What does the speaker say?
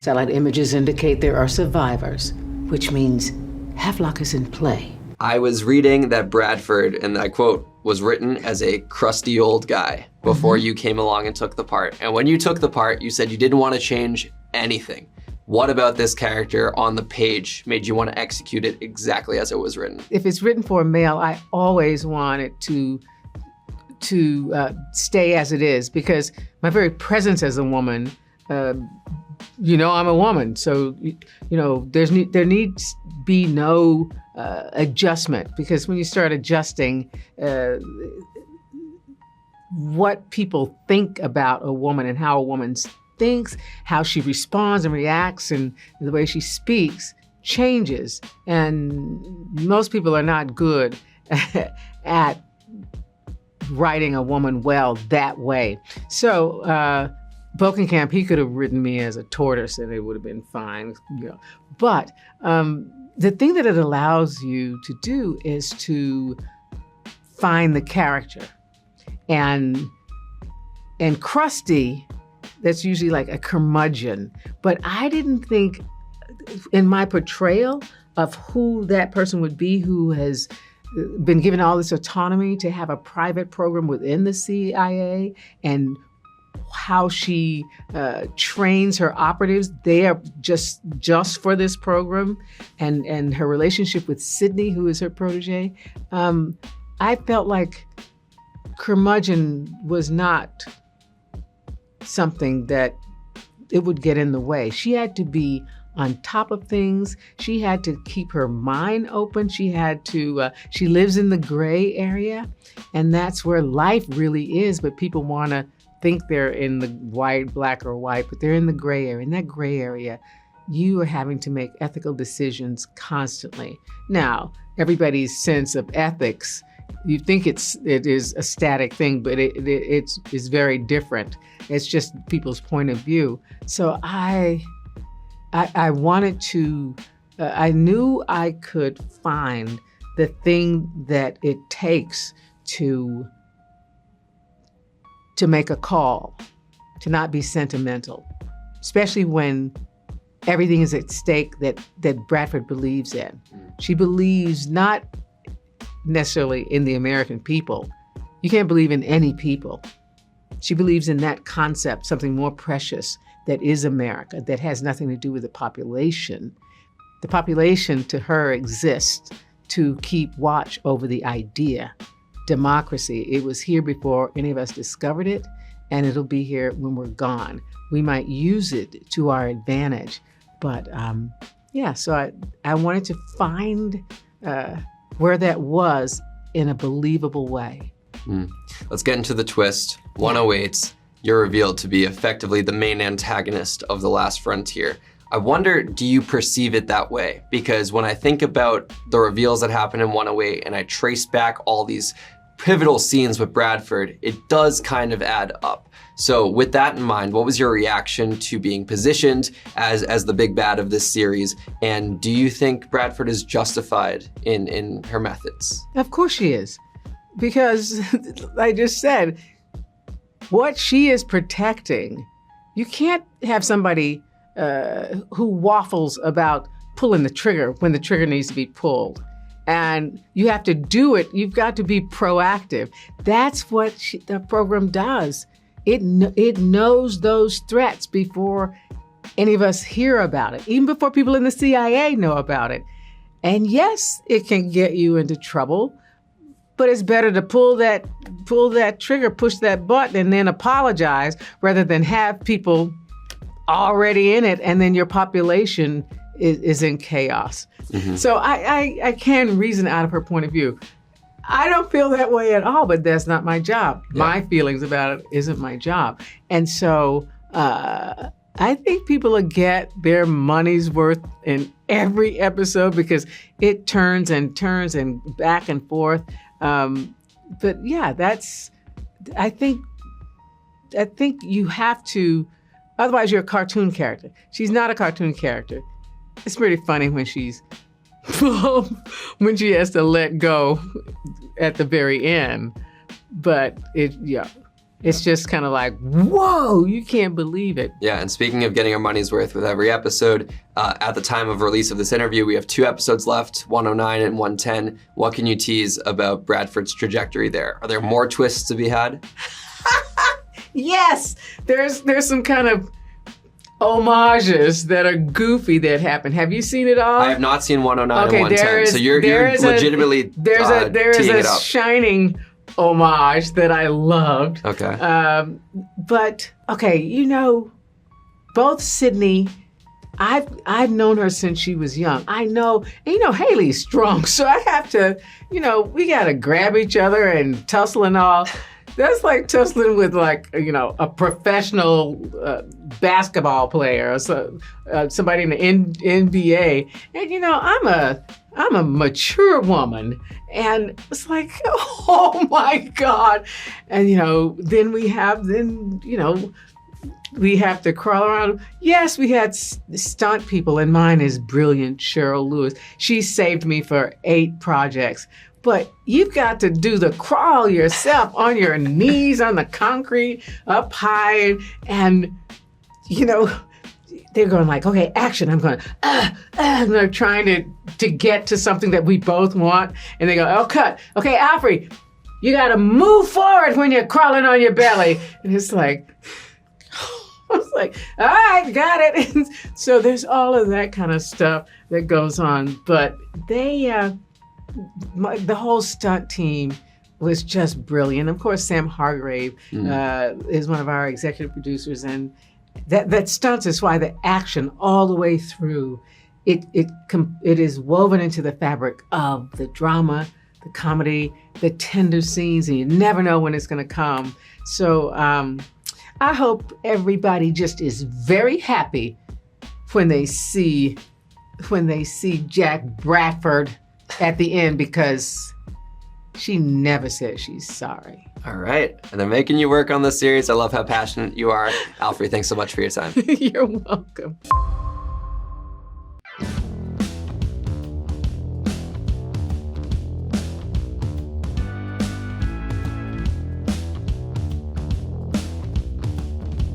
Satellite images indicate there are survivors, which means Havelock is in play. I was reading that Bradford, and I quote, was written as a crusty old guy before you came along and took the part. And when you took the part, you said you didn't want to change anything. What about this character on the page made you want to execute it exactly as it was written? If it's written for a male, I always want it to stay as it is, because my very presence as a woman, I'm a woman, so there needs be no adjustment, because when you start adjusting what people think about a woman and how a woman thinks, how she responds and reacts, and the way she speaks changes. And most people are not good at writing a woman well that way. So Bokenkamp, he could have written me as a tortoise and it would have been fine. But the thing that it allows you to do is to find the character. And Krusty, that's usually like a curmudgeon. But I didn't think in my portrayal of who that person would be who has been given all this autonomy to have a private program within the CIA, and how she trains her operatives. They are just for this program, and her relationship with Sydney, who is her protege. I felt like curmudgeon was not something that it would get in the way. She had to be on top of things. She had to keep her mind open. She had to, she lives in the gray area, and that's where life really is. But people want to think they're in the white, black or white, but they're in the gray area. In that gray area, you are having to make ethical decisions constantly. Now, everybody's sense of ethics, you think it is a static thing, but it's very different. It's just people's point of view. So I wanted to, I knew I could find the thing that it takes to make a call, to not be sentimental, especially when everything is at stake that Bradford believes in. She believes not necessarily in the American people. You can't believe in any people. She believes in that concept, something more precious that is America, that has nothing to do with the population. The population to her exists to keep watch over the idea. Democracy, it was here before any of us discovered it, and it'll be here when we're gone. We might use it to our advantage, but so I wanted to find where that was in a believable way. Let's get into the twist. 108's, you're revealed to be effectively the main antagonist of The Last Frontier. I wonder, do you perceive it that way? Because when I think about the reveals that happen in 108 and I trace back all these pivotal scenes with Bradford, it does kind of add up. So with that in mind, what was your reaction to being positioned as the big bad of this series? And do you think Bradford is justified in her methods? Of course she is. Because I just said, what she is protecting, you can't have somebody who waffles about pulling the trigger when the trigger needs to be pulled. And you have to do it. You've got to be proactive. That's what the program does. It knows those threats before any of us hear about it, even before people in the CIA know about it. And yes, it can get you into trouble, but it's better to pull that trigger, push that button, and then apologize rather than have people already in it and then your population is in chaos. Mm-hmm. So I can reason out of her point of view. I don't feel that way at all, but that's not my job. Yeah. My feelings about it isn't my job. And so I think people will get their money's worth in every episode because it turns and back and forth. But yeah, I think you have to, otherwise you're a cartoon character. She's not a cartoon character. It's pretty funny when she has to let go at the very end. But It's just kind of like, whoa, you can't believe it. Yeah, and speaking of getting our money's worth with every episode, at the time of release of this interview, we have 2 episodes left, 109 and 110. What can you tease about Bradford's trajectory there? Are there more twists to be had? Yes, there's some kind of homages that are goofy that happen. Have you seen it all? I have not seen 109 Okay, and 110, so you're legitimately there is teeing it a up. shining homage that I loved. Okay. But okay, both Sydney, I've known her since she was young. I know, and Haley's strong, so I have to, we gotta grab each other and tussle and all. That's like tussling with a professional basketball player or somebody in the NBA. And I'm a mature woman, and it's like, oh my God. And then we have to crawl around. Yes, we had stunt people, and mine is brilliant, Cheryl Lewis. She saved me for 8 projects. But you've got to do the crawl yourself on your knees on the concrete, up high, and they're going like, okay, action. I'm going, and they're trying to get to something that we both want, and they go, oh, cut. Okay, Alfre, you got to move forward when you're crawling on your belly, and it's like. I was like, all right, got it. And so there's all of that kind of stuff that goes on, but the whole stunt team was just brilliant. Of course, Sam Hargrave is one of our executive producers, and that stunts is why the action all the way through, it is woven into the fabric of the drama, the comedy, the tender scenes, and you never know when it's going to come. So I hope everybody just is very happy when they see Jack Bradford at the end, because she never said she's sorry. All right. And they're making you work on this series. I love how passionate you are. Alfre, thanks so much for your time. You're welcome.